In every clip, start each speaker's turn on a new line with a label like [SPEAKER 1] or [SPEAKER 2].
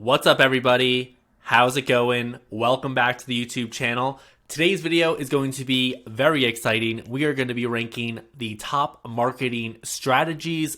[SPEAKER 1] What's up, everybody? How's it going? Welcome back to the YouTube channel. Today's video is going to be very exciting. We are going to be ranking the top marketing strategies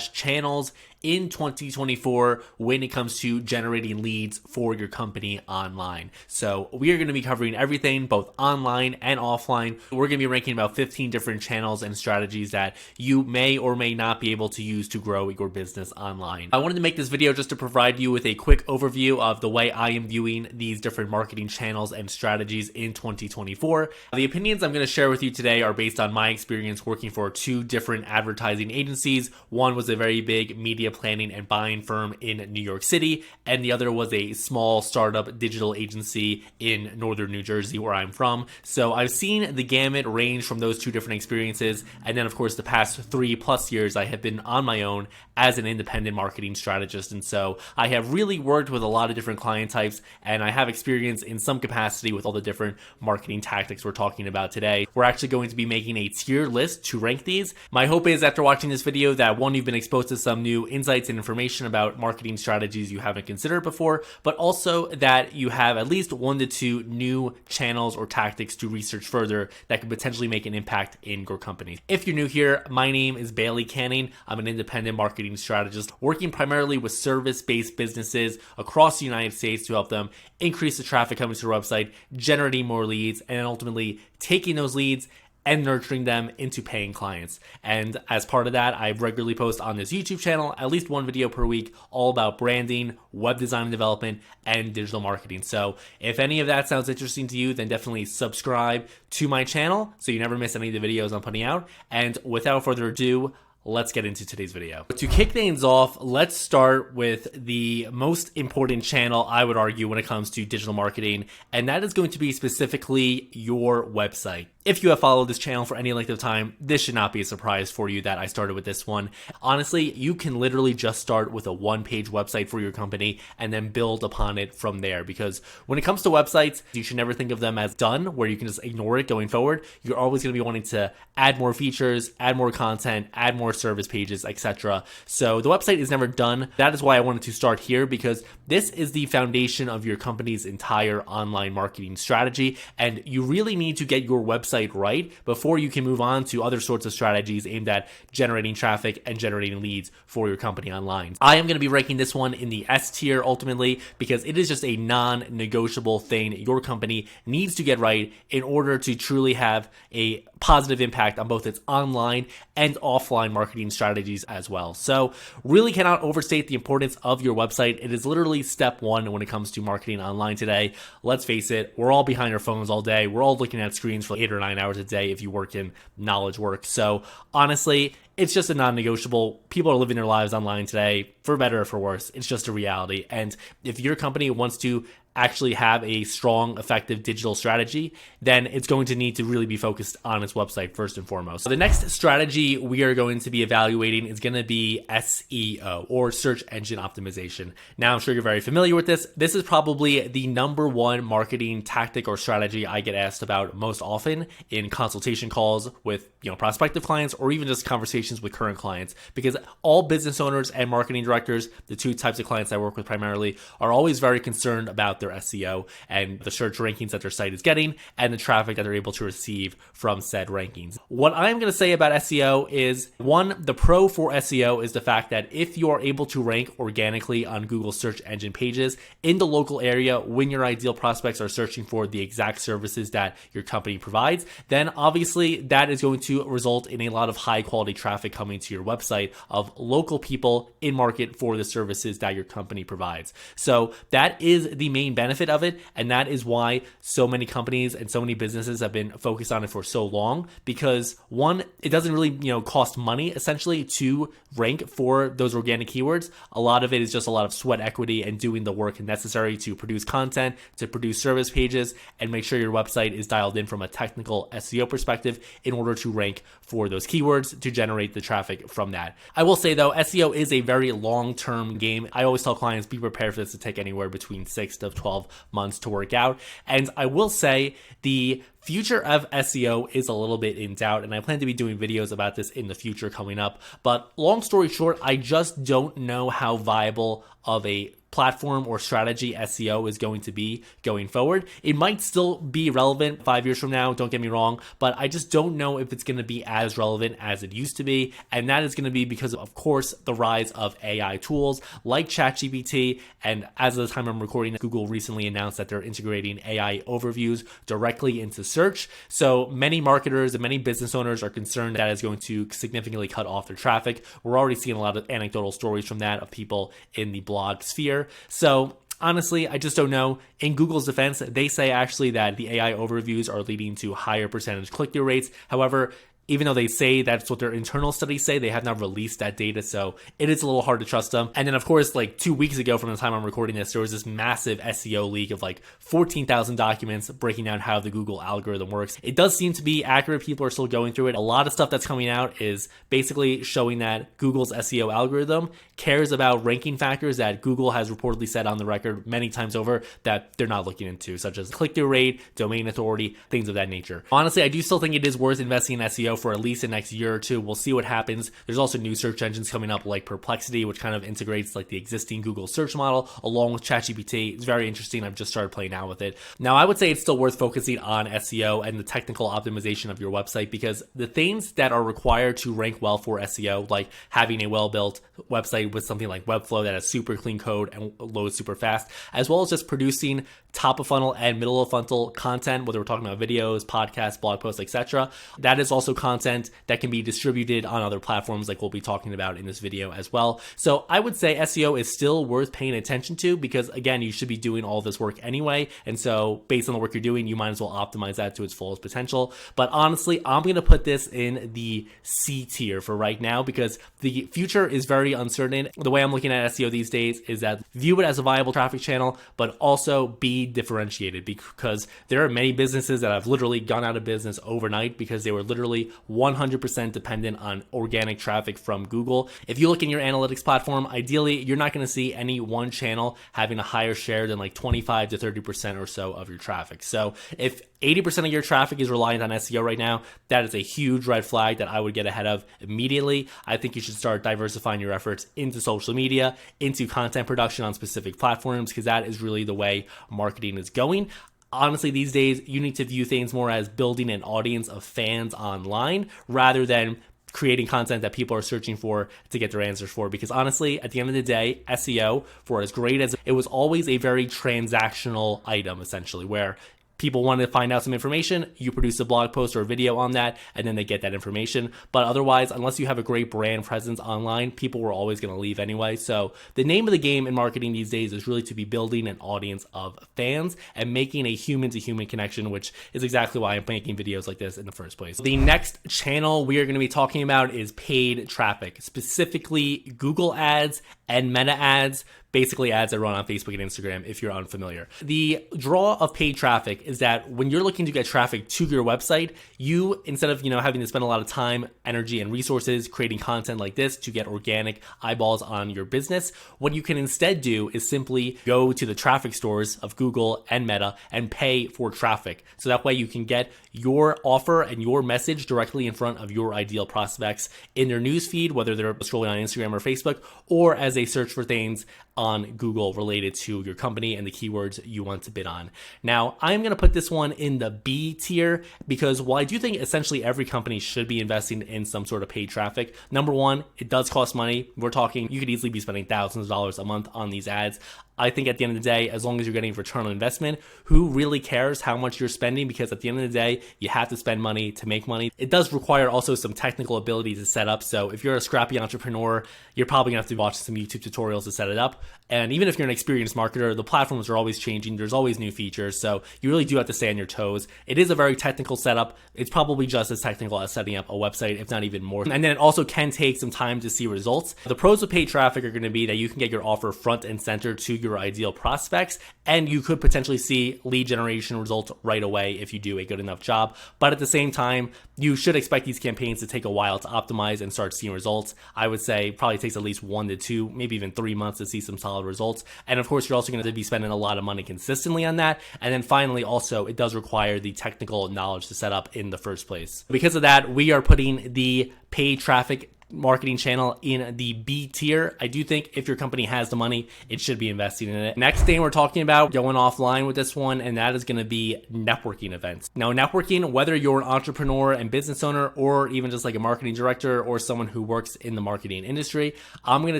[SPEAKER 1] / channels in 2024 when it comes to generating leads for your company online. So we are going to be covering everything, both online and offline. We're going to be ranking about 15 different channels and strategies that you may or may not be able to use to grow your business online. I wanted to make this video just to provide you with a quick overview of the way I am viewing these different marketing channels and strategies in 2024. The opinions I'm going to share with you today are based on my experience working for two different advertising agencies. One was a very big media planning and buying firm in New York City, and the other was a small startup digital agency in northern New Jersey, where I'm from. So I've seen the gamut range from those two different experiences, and then of course the past 3+ years I have been on my own as an independent marketing strategist, and so I have really worked with a lot of different client types, and I have experience in some capacity with all the different marketing tactics we're talking about today. We're actually going to be making a tier list to rank these. My hope is after watching this video that one, you've been exposed to some new insights and information about marketing strategies you haven't considered before, but also that you have at least 1 to 2 new channels or tactics to research further that could potentially make an impact in your company. If you're new here, my name is Bailey Canning. I'm an independent marketing strategist working primarily with service-based businesses across the United States to help them increase the traffic coming to their website, generating more leads, and ultimately taking those leads and nurturing them into paying clients. And as part of that, I regularly post on this YouTube channel at least 1 video per week all about branding, web design and development, and digital marketing. So if any of that sounds interesting to you, then definitely subscribe to my channel so you never miss any of the videos I'm putting out. And without further ado, let's get into today's video. To kick things off, let's start with the most important channel, I would argue, when it comes to digital marketing, and that is going to be specifically your website. If you have followed this channel for any length of time, this should not be a surprise for you that I started with this one. Honestly, you can literally just start with a 1-page website for your company and then build upon it from there, because when it comes to websites, you should never think of them as done, where you can just ignore it going forward. You're always going to be wanting to add more features, add more content, add more service pages, etc. So the website is never done. That is why I wanted to start here, because this is the foundation of your company's entire online marketing strategy, and you really need to get your website right before you can move on to other sorts of strategies aimed at generating traffic and generating leads for your company online. I am going to be ranking this one in the S tier ultimately, because it is just a non-negotiable thing your company needs to get right in order to truly have a positive impact on both its online and offline marketing strategies as well. So really cannot overstate the importance of your website. It is literally step 1 when it comes to marketing online today. Let's face it, we're all behind our phones all day. We're all looking at screens for 8 or 9 hours a day if you work in knowledge work. So honestly, it's just a non-negotiable. People are living their lives online today, for better or for worse. It's just a reality. And if your company wants to actually have a strong, effective digital strategy, then it's going to need to really be focused on its website first and foremost. So the next strategy we are going to be evaluating is going to be SEO, or search engine optimization. Now, I'm sure you're very familiar with this. This is probably the #1 marketing tactic or strategy I get asked about most often in consultation calls with prospective clients, or even just conversations with current clients, because all business owners and marketing directors, the two types of clients I work with primarily, are always very concerned about their SEO and the search rankings that their site is getting and the traffic that they're able to receive from said rankings. What I'm going to say about SEO is, one, the pro for SEO is the fact that if you are able to rank organically on Google search engine pages in the local area when your ideal prospects are searching for the exact services that your company provides, then obviously that is going to result in a lot of high quality traffic coming to your website of local people in market for the services that your company provides. So that is the main benefit of it, and that is why so many companies and so many businesses have been focused on it for so long, because one, it doesn't really cost money essentially to rank for those organic keywords. A lot of it is just a lot of sweat equity and doing the work necessary to produce content, to produce service pages, and make sure your website is dialed in from a technical SEO perspective in order to rank for those keywords to generate the traffic from that. I will say though, SEO is a very long-term game. I always tell clients, be prepared for this to take anywhere between 6 to 12 months to work out. And I will say the future of SEO is a little bit in doubt, and I plan to be doing videos about this in the future coming up. But long story short, I just don't know how viable of a platform or strategy SEO is going to be going forward. It might still be relevant 5 years from now, don't get me wrong, but I just don't know if it's going to be as relevant as it used to be. And that is going to be because of course, the rise of AI tools like ChatGPT. And as of the time I'm recording, Google recently announced that they're integrating AI overviews directly into search. So many marketers and many business owners are concerned that is going to significantly cut off their traffic. We're already seeing a lot of anecdotal stories from that of people in the blog sphere. So honestly, I just don't know. In Google's defense, they say actually that the AI overviews are leading to higher percentage click-through rates. However, even though they say that's what their internal studies say, they have not released that data, so it is a little hard to trust them. And then, of course, like 2 weeks ago from the time I'm recording this, there was this massive SEO leak of like 14,000 documents breaking down how the Google algorithm works. It does seem to be accurate. People are still going through it. A lot of stuff that's coming out is basically showing that Google's SEO algorithm cares about ranking factors that Google has reportedly said on the record many times over that they're not looking into, such as click-through rate, domain authority, things of that nature. Honestly, I do still think it is worth investing in SEO for at least the next year or two. We'll see what happens. There's also new search engines coming up like Perplexity, which kind of integrates like the existing Google search model along with ChatGPT. It's very interesting. I've just started playing out with it. Now, I would say it's still worth focusing on SEO and the technical optimization of your website, because the things that are required to rank well for SEO, like having a well-built website with something like Webflow that has super clean code and loads super fast, as well as just producing top of funnel and middle of funnel content, whether we're talking about videos, podcasts, blog posts, etc. That is also content that can be distributed on other platforms like we'll be talking about in this video as well. So I would say SEO is still worth paying attention to, because again, you should be doing all this work anyway. And so based on the work you're doing, you might as well optimize that to its fullest potential. But honestly, I'm going to put this in the C tier for right now, because the future is very uncertain. The way I'm looking at SEO these days is that view it as a viable traffic channel, but also be differentiated, because there are many businesses that have literally gone out of business overnight because they were literally 100% dependent on organic traffic from Google. If you look in your analytics platform, ideally, you're not going to see any one channel having a higher share than like 25 to 30% or so of your traffic. So if 80% of your traffic is reliant on SEO right now, that is a huge red flag that I would get ahead of immediately. I think you should start diversifying your efforts into social media, into content production on specific platforms, because that is really the way marketing is going. Honestly, these days, you need to view things more as building an audience of fans online rather than creating content that people are searching for to get their answers for. Because honestly, at the end of the day, SEO, for as great as it was, always a very transactional item, essentially, where people want to find out some information, you produce a blog post or a video on that, and then they get that information. But otherwise, unless you have a great brand presence online, people were always going to leave anyway. So the name of the game in marketing these days is really to be building an audience of fans and making a human-to-human connection, which is exactly why I'm making videos like this in the first place. The next channel we are going to be talking about is paid traffic, specifically Google ads and Meta ads, basically ads that run on Facebook and Instagram, if you're unfamiliar. The draw of paid traffic is that when you're looking to get traffic to your website, you, instead of, having to spend a lot of time, energy, and resources creating content like this to get organic eyeballs on your business, what you can instead do is simply go to the traffic stores of Google and Meta and pay for traffic. So that way you can get your offer and your message directly in front of your ideal prospects in their newsfeed, whether they're scrolling on Instagram or Facebook, or as they search for things on Google related to your company and the keywords you want to bid on. Now, I'm going to put this one in the B tier, because while I do think essentially every company should be investing in some sort of paid traffic, number one, it does cost money. We're talking, you could easily be spending thousands of dollars a month on these ads. I think at the end of the day, as long as you're getting return on investment, who really cares how much you're spending? Because at the end of the day, you have to spend money to make money. It does require also some technical ability to set up. So if you're a scrappy entrepreneur, you're probably gonna have to watch some YouTube tutorials to set it up. And even if you're an experienced marketer, the platforms are always changing. There's always new features. So you really do have to stay on your toes. It is a very technical setup. It's probably just as technical as setting up a website, if not even more. And then it also can take some time to see results. The pros of paid traffic are going to be that you can get your offer front and center to your ideal prospects, and you could potentially see lead generation results right away if you do a good enough job. But at the same time, you should expect these campaigns to take a while to optimize and start seeing results. I would say it probably takes at least 1 to 2, maybe even 3 months to see some solid results. And of course, you're also going to be spending a lot of money consistently on that. And then finally, also, it does require the technical knowledge to set up in the first place. Because of that, we are putting the paid traffic marketing channel in the B tier. I do think if your company has the money, it should be investing in it. Next thing we're talking about, going offline with this one, and that is going to be networking events. Now, networking, whether you're an entrepreneur and business owner, or even just like a marketing director or someone who works in the marketing industry, I'm going to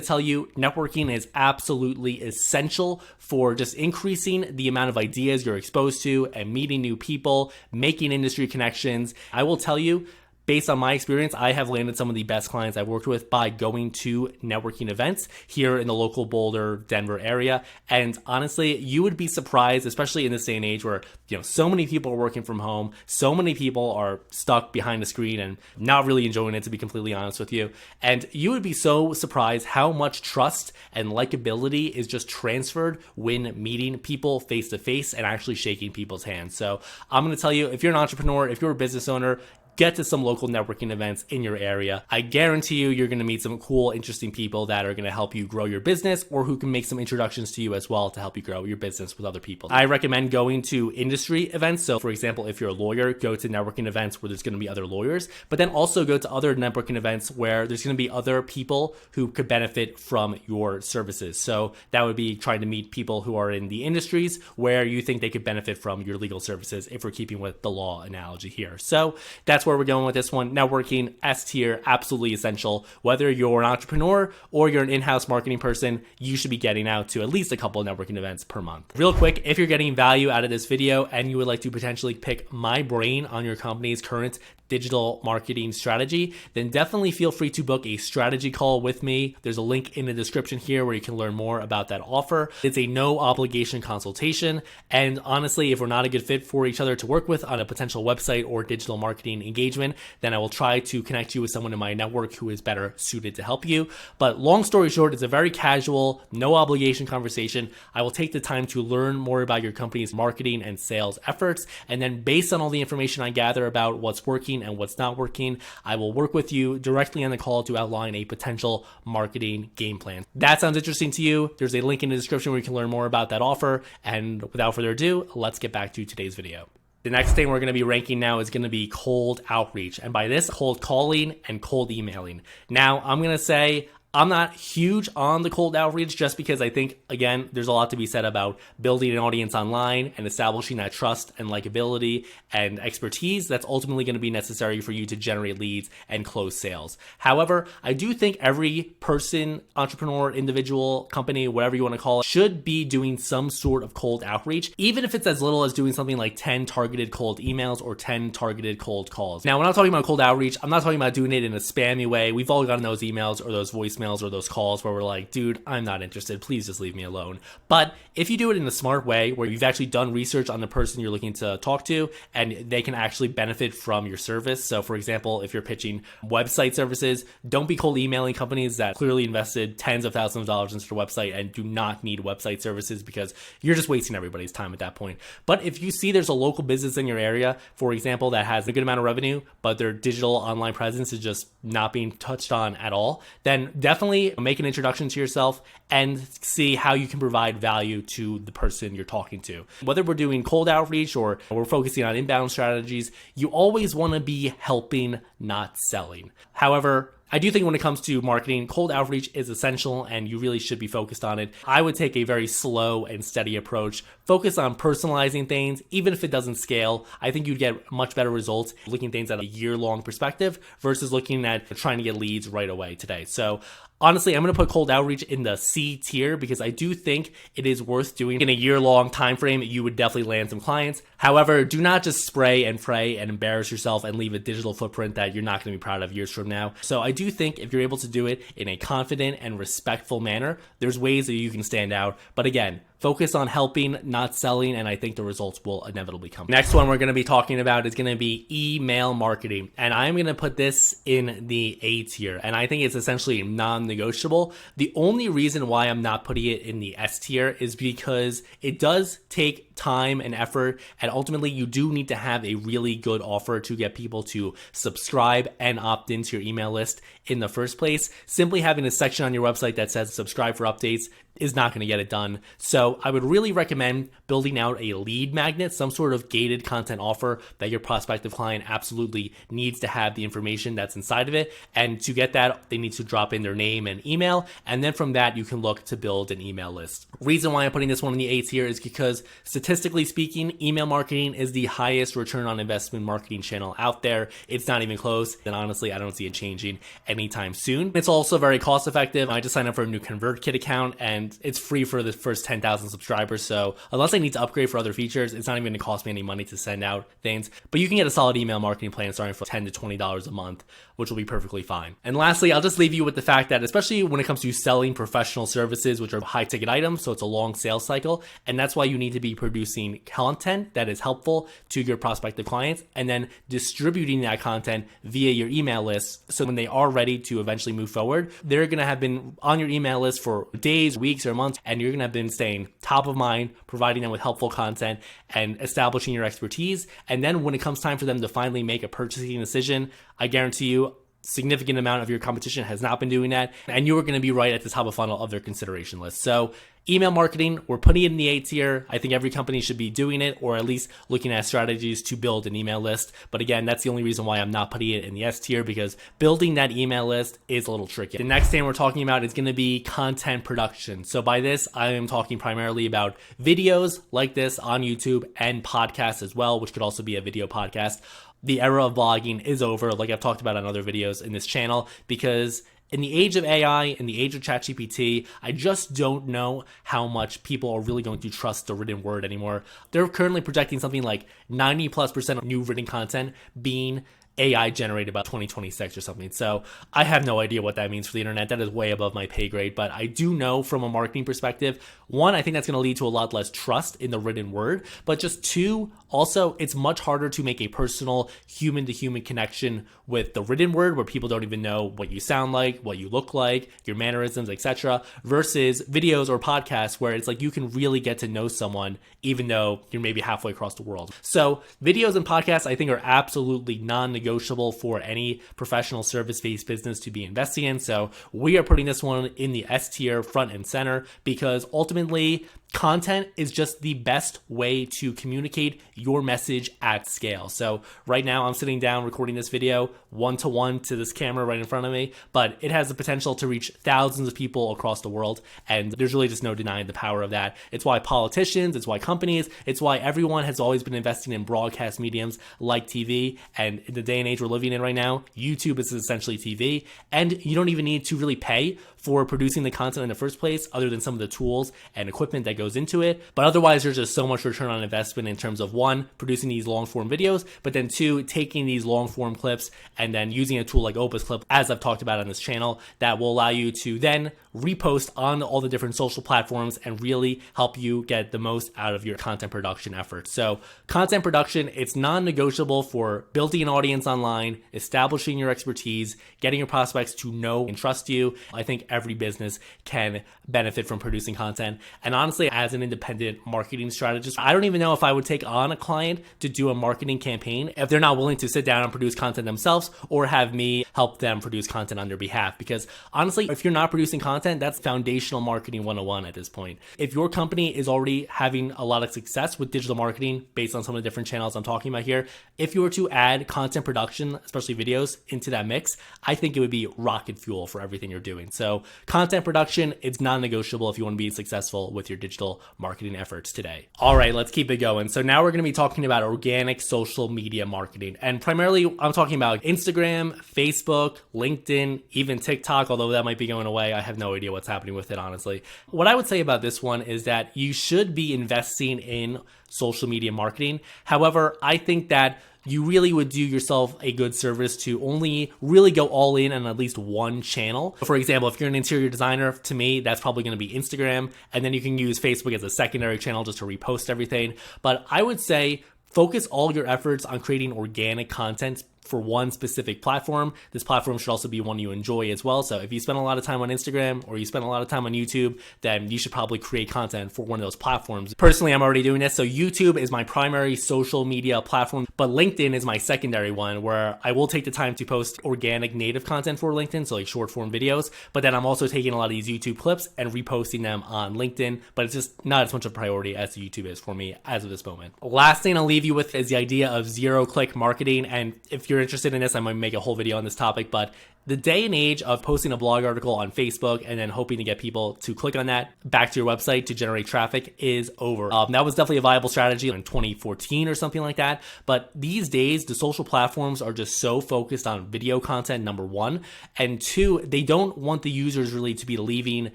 [SPEAKER 1] tell you networking is absolutely essential for just increasing the amount of ideas you're exposed to and meeting new people, making industry connections. I will tell you, based on my experience, I have landed some of the best clients I've worked with by going to networking events here in the local Boulder, Denver area. And honestly, you would be surprised, especially in this day and age where, so many people are working from home, so many people are stuck behind a screen and not really enjoying it, to be completely honest with you. And you would be so surprised how much trust and likability is just transferred when meeting people face to face and actually shaking people's hands. So I'm going to tell you, if you're an entrepreneur, if you're a business owner, get to some local networking events in your area. I guarantee you're going to meet some cool, interesting people that are going to help you grow your business, or who can make some introductions to you as well to help you grow your business with other people. I recommend going to industry events. So for example, if you're a lawyer, go to networking events where there's going to be other lawyers, but then also go to other networking events where there's going to be other people who could benefit from your services. So that would be trying to meet people who are in the industries where you think they could benefit from your legal services, if we're keeping with the law analogy here. So that's where we're going with this one. Networking, S tier, absolutely essential. Whether you're an entrepreneur or you're an in-house marketing person, you should be getting out to at least a couple of networking events per month. Real quick, if you're getting value out of this video and you would like to potentially pick my brain on your company's current digital marketing strategy, then definitely feel free to book a strategy call with me. There's a link in the description here where you can learn more about that offer. It's a no obligation consultation. And honestly, if we're not a good fit for each other to work with on a potential website or digital marketing engagement, then I will try to connect you with someone in my network who is better suited to help you. But long story short, it's a very casual, no obligation conversation. I will take the time to learn more about your company's marketing and sales efforts. And then based on all the information I gather about what's working and what's not working, I will work with you directly on the call to outline a potential marketing game plan. That sounds interesting to you? There's a link in the description where you can learn more about that offer. And without further ado, let's get back to today's video. The next thing we're going to be ranking now is going to be cold outreach. And by this, cold calling and cold emailing. Now, I'm going to say I'm not huge on the cold outreach just because I think, again, there's a lot to be said about building an audience online and establishing that trust and likability and expertise that's ultimately going to be necessary for you to generate leads and close sales. However, I do think every person, entrepreneur, individual, company, whatever you want to call it, should be doing some sort of cold outreach, even if it's as little as doing something like 10 targeted cold emails or 10 targeted cold calls. Now, when I'm talking about cold outreach, I'm not talking about doing it in a spammy way. We've all gotten those emails or those voicemails or those calls where we're like, dude, I'm not interested. Please just leave me alone. But if you do it in a smart way where you've actually done research on the person you're looking to talk to and they can actually benefit from your service. So for example, if you're pitching website services, don't be cold emailing companies that clearly invested tens of thousands of dollars into their website and do not need website services, because you're just wasting everybody's time at that point. But if you see there's a local business in your area, for example, that has a good amount of revenue, but their digital online presence is just not being touched on at all, then definitely make an introduction to yourself and see how you can provide value to the person you're talking to. Whether we're doing cold outreach or we're focusing on inbound strategies, you always want to be helping, not selling. However, I do think when it comes to marketing, cold outreach is essential and you really should be focused on it. I would take a very slow and steady approach. Focus on personalizing things, even if it doesn't scale. I think you'd get much better results looking at things at a year-long perspective versus looking at trying to get leads right away today. So honestly, I'm going to put cold outreach in the C tier because I do think it is worth doing in a year-long time frame. You would definitely land some clients. However, do not just spray and pray and embarrass yourself and leave a digital footprint that you're not going to be proud of years from now. So I do think if you're able to do it in a confident and respectful manner, there's ways that you can stand out. But again, focus on helping, not selling, and I think the results will inevitably come. Next one we're going to be talking about is going to be email marketing. And I'm going to put this in the A tier. And I think it's essentially non-negotiable. The only reason why I'm not putting it in the S tier is because it does take time and effort, and ultimately you do need to have a really good offer to get people to subscribe and opt into your email list in the first place. Simply having a section on your website that says subscribe for updates is not going to get it done. So I would really recommend building out a lead magnet, some sort of gated content offer that your prospective client absolutely needs to have the information that's inside of it. And to get that, they need to drop in their name and email. And then from that, you can look to build an email list. Reason why I'm putting this one in the A tier is because statistically speaking, email marketing is the highest return on investment marketing channel out there. It's not even close. And honestly, I don't see it changing anytime soon. It's also very cost effective. I just signed up for a new ConvertKit account and it's free for the first 10,000 subscribers. So unless I need to upgrade for other features, it's not even going to cost me any money to send out things. But you can get a solid email marketing plan starting for $10 to $20 a month, which will be perfectly fine. And lastly, I'll just leave you with the fact that especially when it comes to selling professional services, which are high ticket items, so it's a long sales cycle. And that's why you need to be producing content that is helpful to your prospective clients and then distributing that content via your email list. So when they are ready to eventually move forward, they're going to have been on your email list for days, weeks, or months, and you're going to have been staying top of mind, providing them with helpful content and establishing your expertise. And then when it comes time for them to finally make a purchasing decision, I guarantee you, significant amount of your competition has not been doing that, and you are going to be right at the top of funnel of their consideration list. So email marketing, we're putting it in the A tier. I think every company should be doing it, or at least looking at strategies to build an email list. But again, that's the only reason why I'm not putting it in the S tier, because building that email list is a little tricky. The next thing we're talking about is going to be content production. So by this, I am talking primarily about videos like this on YouTube and podcasts as well, which could also be a video podcast. The era of blogging is over, like I've talked about on other videos in this channel, because in the age of AI, in the age of ChatGPT, I just don't know how much people are really going to trust the written word anymore. They're currently projecting something like 90+% of new written content being AI generated by 2026 or something. So I have no idea what that means for the internet. That is way above my pay grade. But I do know from a marketing perspective, one, I think that's going to lead to a lot less trust in the written word. But just two, also, it's much harder to make a personal human-to-human connection with the written word where people don't even know what you sound like, what you look like, your mannerisms, etc. versus videos or podcasts where it's like you can really get to know someone even though you're maybe halfway across the world. So videos and podcasts, I think, are absolutely non-negotiable for any professional service-based business to be investing in. So we are putting this one in the S tier front and center because ultimately content is just the best way to communicate your message at scale. So right now I'm sitting down recording this video one-to-one to this camera right in front of me, but it has the potential to reach thousands of people across the world. And there's really just no denying the power of that. It's why politicians, it's why companies, it's why everyone has always been investing in broadcast mediums like TV. And in the day and age we're living in right now, YouTube is essentially TV. And you don't even need to really pay for producing the content in the first place, other than some of the tools and equipment that goes into it. But otherwise, there's just so much return on investment in terms of one, producing these long form videos, but then two, taking these long form clips and then using a tool like Opus Clip, as I've talked about on this channel, that will allow you to then repost on all the different social platforms and really help you get the most out of your content production efforts. So content production, it's non-negotiable for building an audience online, establishing your expertise, getting your prospects to know and trust you. I think every business can benefit from producing content. And honestly, as an independent marketing strategist, I don't even know if I would take on a client to do a marketing campaign if they're not willing to sit down and produce content themselves or have me help them produce content on their behalf. Because honestly, if you're not producing content, that's foundational marketing 101 at this point. If your company is already having a lot of success with digital marketing based on some of the different channels I'm talking about here, if you were to add content production, especially videos, into that mix, I think it would be rocket fuel for everything you're doing. So content production, it's non-negotiable if you want to be successful with your digital marketing efforts today. All right, let's keep it going. So now we're going to be talking about organic social media marketing. And primarily, I'm talking about Instagram, Facebook, LinkedIn, even TikTok, although that might be going away. I have no idea what's happening with it, honestly. What I would say about this one is that you should be investing in social media marketing. However, I think that you really would do yourself a good service to only really go all in on at least one channel. For example, if you're an interior designer, to me, that's probably going to be Instagram. And then you can use Facebook as a secondary channel just to repost everything. But I would say focus all your efforts on creating organic content for one specific platform. This platform should also be one you enjoy as well. So if you spend a lot of time on Instagram or you spend a lot of time on YouTube, then you should probably create content for one of those platforms. Personally, I'm already doing this. So YouTube is my primary social media platform, but LinkedIn is my secondary one, where I will take the time to post organic native content for LinkedIn, so like short form videos, but then I'm also taking a lot of these YouTube clips and reposting them on LinkedIn, but it's just not as much of a priority as YouTube is for me as of this moment. Last thing I'll leave you with is the idea of zero-click marketing. And if you're interested in this, I might make a whole video on this topic, but the day and age of posting a blog article on Facebook and then hoping to get people to click on that back to your website to generate traffic is over. That was definitely a viable strategy in 2014 or something like that. But these days, the social platforms are just so focused on video content, number one. And two, they don't want the users really to be leaving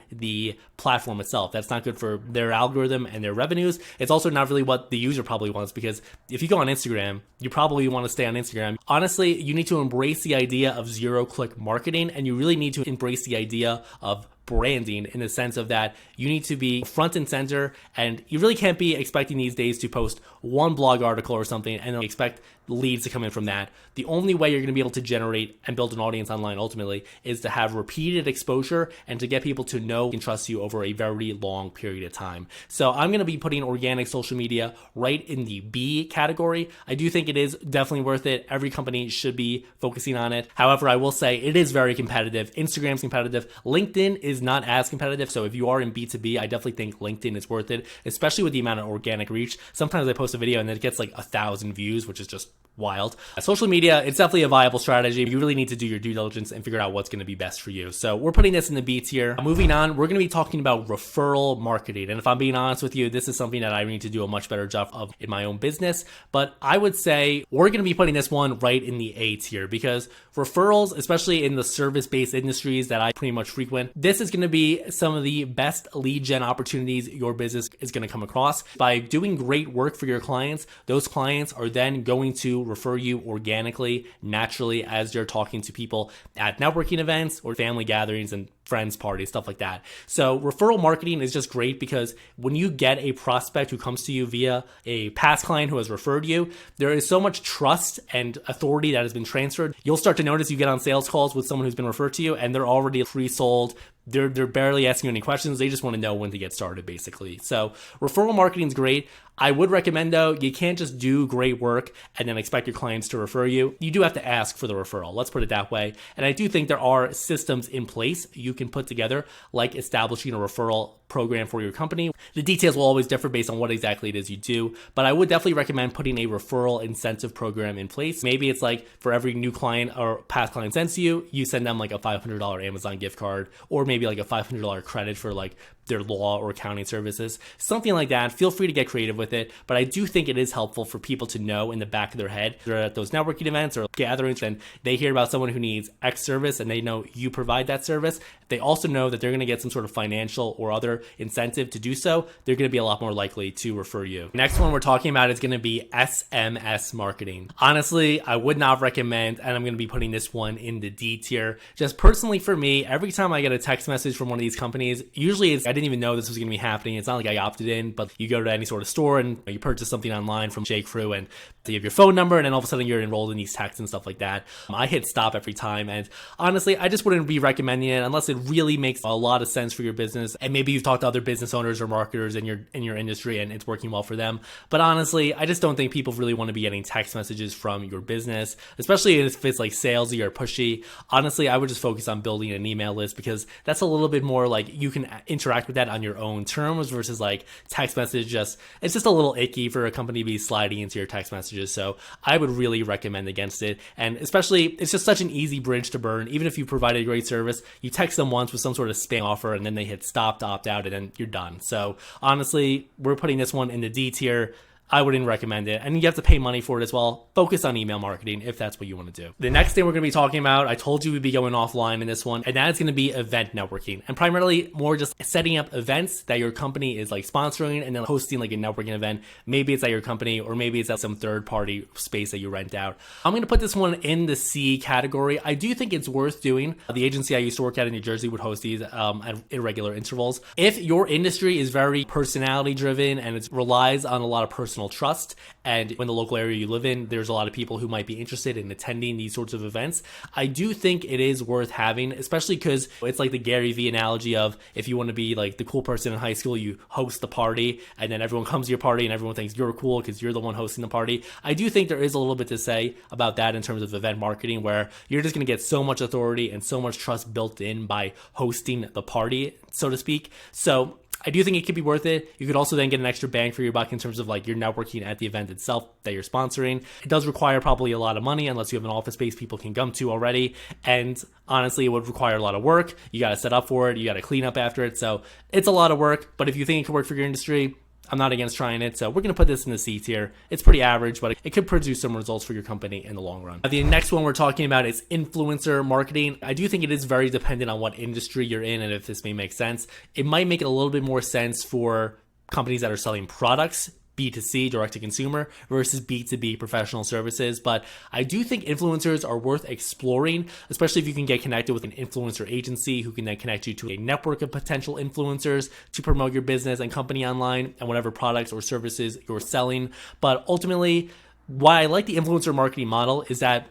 [SPEAKER 1] the platform itself. That's not good for their algorithm and their revenues. It's also not really what the user probably wants, because if you go on Instagram, you probably want to stay on Instagram. Honestly, you need to embrace the idea of zero-click marketing, and you really need to embrace the idea of branding, in the sense of that you need to be front and center, and you really can't be expecting these days to post one blog article or something and then expect leads to come in from that. The only way you're going to be able to generate and build an audience online ultimately is to have repeated exposure and to get people to know and trust you over a very long period of time. So I'm going to be putting organic social media right in the B category. I do think it is definitely worth it. Every company should be focusing on it. However, I will say it is very competitive. Instagram's competitive. LinkedIn is not as competitive. So if you are in B2B, I definitely think LinkedIn is worth it, especially with the amount of organic reach. Sometimes I post a video and then it gets like 1,000 views, which is just wild. Social media, it's definitely a viable strategy. You really need to do your due diligence and figure out what's going to be best for you. So we're putting this in the B tier. Moving on, we're going to be talking about referral marketing. And if I'm being honest with you, this is something that I need to do a much better job of in my own business. But I would say we're going to be putting this one right in the A tier, because referrals, especially in the service-based industries that I pretty much frequent, this is going to be some of the best lead gen opportunities your business is going to come across. By doing great work for your clients, those clients are then going to refer you organically, naturally, as you're talking to people at networking events or family gatherings and friends parties, stuff like that. So referral marketing is just great, because when you get a prospect who comes to you via a past client who has referred you, there is so much trust and authority that has been transferred. You'll start to notice you get on sales calls with someone who's been referred to you and they're already pre-sold. They're barely asking you any questions. They just want to know when to get started, basically. So referral marketing is great. I would recommend, though, you can't just do great work and then expect your clients to refer you. You do have to ask for the referral. Let's put it that way. And I do think there are systems in place you can put together, like establishing a referral program for your company. The details will always differ based on what exactly it is you do, but I would definitely recommend putting a referral incentive program in place. Maybe it's like for every new client or past client sends you, you send them like a $500 Amazon gift card, or maybe like a $500 credit for like their law or accounting services, something like that. Feel free to get creative with it, but I do think it is helpful for people to know in the back of their head. They're at those networking events or gatherings and they hear about someone who needs X service and they know you provide that service. They also know that they're going to get some sort of financial or other incentive to do so. They're going to be a lot more likely to refer you. Next one we're talking about is going to be SMS marketing. Honestly, I would not recommend, and I'm going to be putting this one in the D tier. Just personally for me, every time I get a text message from one of these companies, usually I didn't even know this was going to be happening. It's not like I opted in, but you go to any sort of store and you purchase something online from J. Crew and you have your phone number and then all of a sudden you're enrolled in these texts and stuff like that. I hit stop every time, and honestly, I just wouldn't be recommending it unless it really makes a lot of sense for your business. And maybe you've talked to other business owners or marketers in your industry and it's working well for them. But honestly, I just don't think people really want to be getting text messages from your business, especially if it's like salesy or pushy. Honestly, I would just focus on building an email list, because that's a little bit more like you can interact with that on your own terms versus like text message. It's just a little icky for a company to be sliding into your text messages. So I would really recommend against it. And especially, it's just such an easy bridge to burn. Even if you provided a great service, you text them once with some sort of spam offer and then they hit stop to opt out and then you're done. So honestly, we're putting this one in the D tier. I wouldn't recommend it. And you have to pay money for it as well. Focus on email marketing if that's what you want to do. The next thing we're going to be talking about, I told you we'd be going offline in this one, and that is going to be event networking. And primarily more just setting up events that your company is like sponsoring and then hosting like a networking event. Maybe it's at your company or maybe it's at some third party space that you rent out. I'm going to put this one in the C category. I do think it's worth doing. The agency I used to work at in New Jersey would host these at irregular intervals. If your industry is very personality driven and it relies on a lot of personal personal trust. And in the local area you live in, there's a lot of people who might be interested in attending these sorts of events. I do think it is worth having, especially because it's like the Gary Vee analogy of if you want to be like the cool person in high school, you host the party and then everyone comes to your party and everyone thinks you're cool because you're the one hosting the party. I do think there is a little bit to say about that in terms of event marketing, where you're just going to get so much authority and so much trust built in by hosting the party, so to speak. So I do think it could be worth it. You could also then get an extra bang for your buck in terms of like you're networking at the event itself that you're sponsoring. It does require probably a lot of money unless you have an office space people can come to already. And honestly, it would require a lot of work. You got to set up for it. You got to clean up after it. So it's a lot of work. But if you think it could work for your industry, I'm not against trying it. So we're going to put this in the C tier. It's pretty average, but it could produce some results for your company in the long run. The next one we're talking about is influencer marketing. I do think it is very dependent on what industry you're in and if this may make sense. It might make it a little bit more sense for companies that are selling products, B2C, direct to consumer, versus B2B, professional services. But I do think influencers are worth exploring, especially if you can get connected with an influencer agency who can then connect you to a network of potential influencers to promote your business and company online and whatever products or services you're selling. But ultimately, why I like the influencer marketing model is that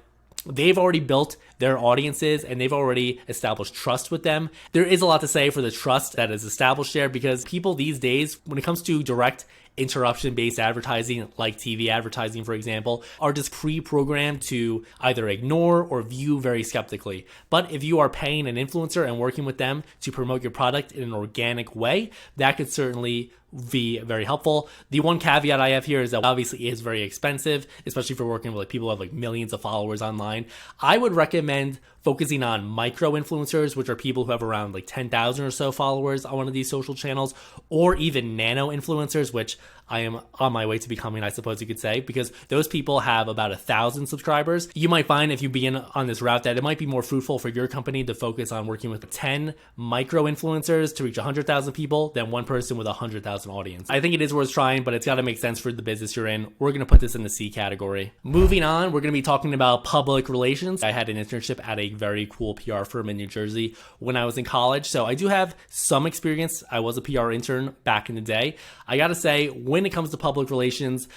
[SPEAKER 1] they've already built their audiences and they've already established trust with them. There is a lot to say for the trust that is established there, because people these days, when it comes to direct interruption-based advertising, like TV advertising, for example, are just pre-programmed to either ignore or view very skeptically. But if you are paying an influencer and working with them to promote your product in an organic way, that could certainly be very helpful. The one caveat I have here is that obviously it is very expensive, especially if you're working with like people who have like millions of followers online. I would recommend focusing on micro influencers, which are people who have around like 10,000 or so followers on one of these social channels, or even nano influencers, which I am on my way to becoming, I suppose you could say, because those people have about 1,000 subscribers. You might find if you begin on this route that it might be more fruitful for your company to focus on working with 10 micro influencers to reach 100,000 people than one person with 100,000 audience. I think it is worth trying, but it's got to make sense for the business you're in. We're going to put this in the C category. Moving on, we're going to be talking about public relations. I had an internship at a very cool PR firm in New Jersey when I was in college, so I do have some experience. I was a PR intern back in the day. I got to say, when it comes to public relations,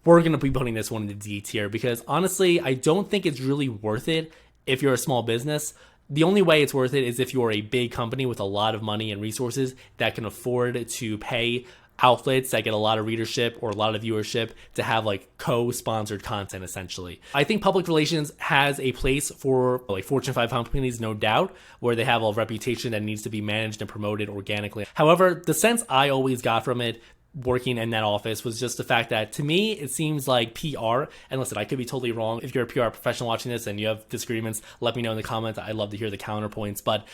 [SPEAKER 1] we're going to be putting this one in the D tier, because honestly, I don't think it's really worth it if you're a small business. The only way it's worth it is if you're a big company with a lot of money and resources that can afford to pay outlets that get a lot of readership or a lot of viewership to have like co-sponsored content, essentially. I think public relations has a place for like Fortune 500 companies, no doubt, where they have a reputation that needs to be managed and promoted organically. However, the sense I always got from it working in that office was just the fact that, to me, it seems like PR, and listen, I could be totally wrong. If you're a PR professional watching this and you have disagreements, let me know in the comments. I'd love to hear the counterpoints. But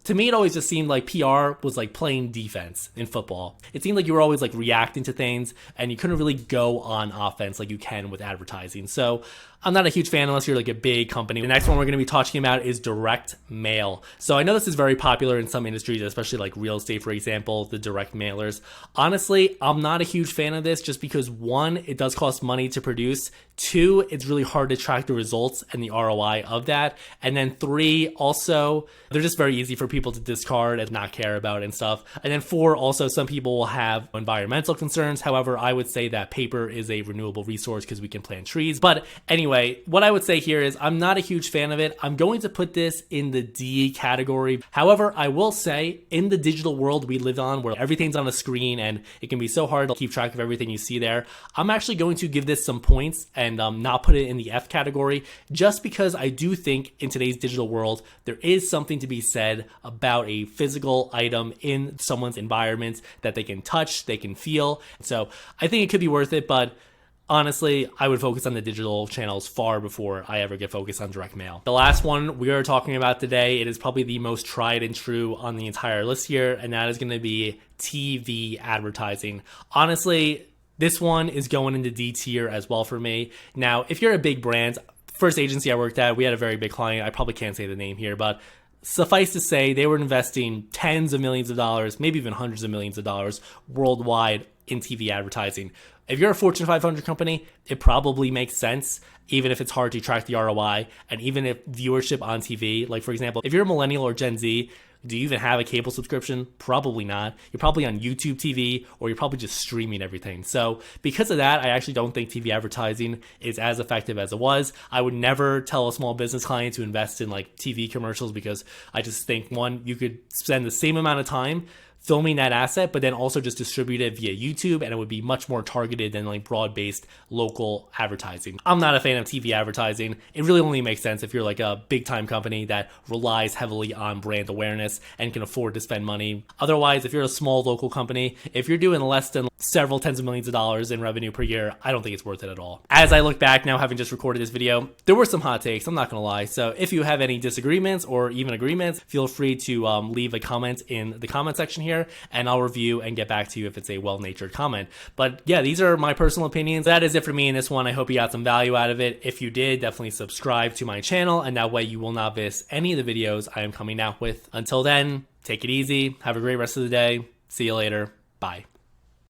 [SPEAKER 1] to me, it always just seemed like PR was like playing defense in football. It seemed like you were always like reacting to things and you couldn't really go on offense like you can with advertising. So I'm not a huge fan unless you're like a big company. The next one we're going to be talking about is direct mail. So I know this is very popular in some industries, especially like real estate, for example, the direct mailers. Honestly, I'm not a huge fan of this just because, one, it does cost money to produce. Two, it's really hard to track the results and the ROI of that. And then three, also, they're just very easy for people to discard and not care about and stuff. And then four, also, some people will have environmental concerns. However, I would say that paper is a renewable resource because we can plant trees. But anyway, what I would say here is I'm not a huge fan of it. I'm going to put this in the D category. However, I will say in the digital world we live on, where everything's on a screen and it can be so hard to keep track of everything you see there, I'm actually going to give this some points and not put it in the F category, just because I do think in today's digital world, there is something to be said about a physical item in someone's environment that they can touch, they can feel. So I think it could be worth it, but honestly, I would focus on the digital channels far before I ever get focused on direct mail. The last one we are talking about today, it is probably the most tried and true on the entire list here, and that is going to be TV advertising. Honestly, this one is going into D tier as well for me. Now, if you're a big brand, first agency I worked at, we had a very big client. I probably can't say the name here, but suffice to say, they were investing tens of millions of dollars, maybe even hundreds of millions of dollars worldwide in TV advertising. If you're a Fortune 500 company, it probably makes sense, even if it's hard to track the ROI, and even if viewership on TV, like for example, if you're a millennial or Gen Z, Do you even have a cable subscription? Probably not. You're probably on YouTube TV, or you're probably just streaming everything. So because of that, I actually don't think TV advertising is as effective as it was. I would never tell a small business client to invest in like TV commercials, because I just think, one, you could spend the same amount of time filming that asset, but then also just distribute it via YouTube, and it would be much more targeted than like broad-based local advertising. I'm not a fan of TV advertising. It really only makes sense if you're like a big-time company that relies heavily on brand awareness and can afford to spend money. Otherwise, if you're a small local company, if you're doing less than several tens of millions of dollars in revenue per year, I don't think it's worth it at all. As I look back now, having just recorded this video, there were some hot takes, I'm not gonna lie. So if you have any disagreements or even agreements, feel free to leave a comment in the comment section here, and I'll review and get back to you if it's a well-natured comment. But yeah, these are my personal opinions. That is it for me in this one. I hope you got some value out of it. If you did, definitely subscribe to my channel, and that way you will not miss any of the videos I am coming out with. Until then, take it easy. Have a great rest of the day. See you later. Bye.